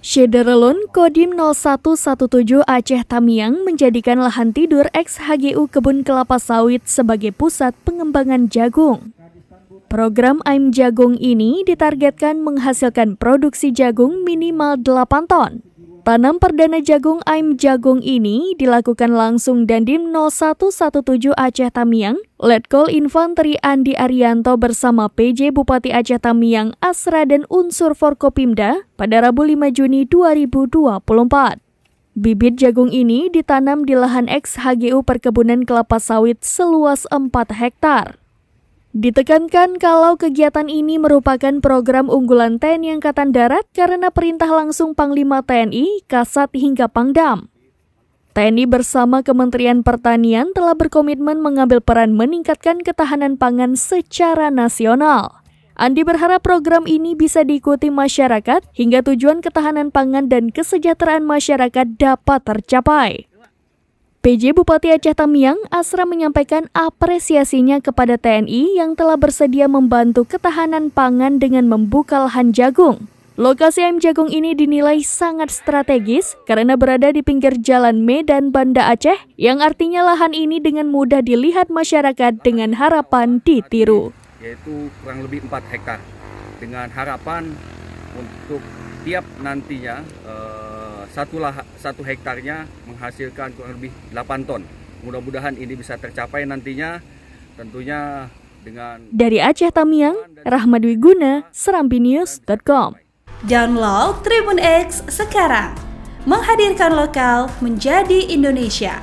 Syederelun Kodim 0117 Aceh Tamiang menjadikan lahan tidur ex-HGU Kebun Kelapa Sawit sebagai pusat pengembangan jagung. Program AIM Jagung ini ditargetkan menghasilkan produksi jagung minimal 8 ton. Tanam perdana jagung AIM Jagung ini dilakukan langsung Dandim 0117 Aceh Tamiang, Letkol Infanteri Andi Arianto bersama PJ Bupati Aceh Tamiang Asra dan unsur Forkopimda pada Rabu 5 Juni 2024. Bibit jagung ini ditanam di lahan ex-HGU Perkebunan Kelapa Sawit seluas 4 hektar. Ditekankan kalau kegiatan ini merupakan program unggulan TNI Angkatan Darat karena perintah langsung Panglima TNI, Kasat hingga Pangdam. TNI bersama Kementerian Pertanian telah berkomitmen mengambil peran meningkatkan ketahanan pangan secara nasional. Andi berharap program ini bisa diikuti masyarakat hingga tujuan ketahanan pangan dan kesejahteraan masyarakat dapat tercapai. PJ Bupati Aceh Tamiang, Asra menyampaikan apresiasinya kepada TNI yang telah bersedia membantu ketahanan pangan dengan membuka lahan jagung. Lokasi AIM Jagung ini dinilai sangat strategis karena berada di pinggir jalan Medan Banda Aceh, yang artinya lahan ini dengan mudah dilihat masyarakat dengan harapan ditiru. Yaitu kurang lebih 4 hektar dengan harapan untuk tiap nantinya satu hektarnya menghasilkan kurang lebih 8 ton. Mudah-mudahan ini bisa tercapai nantinya, tentunya dengan... Dari Aceh Tamiang, Rahmat Wiguna, serambinews.com. Download Tribun X sekarang, menghadirkan lokal menjadi Indonesia.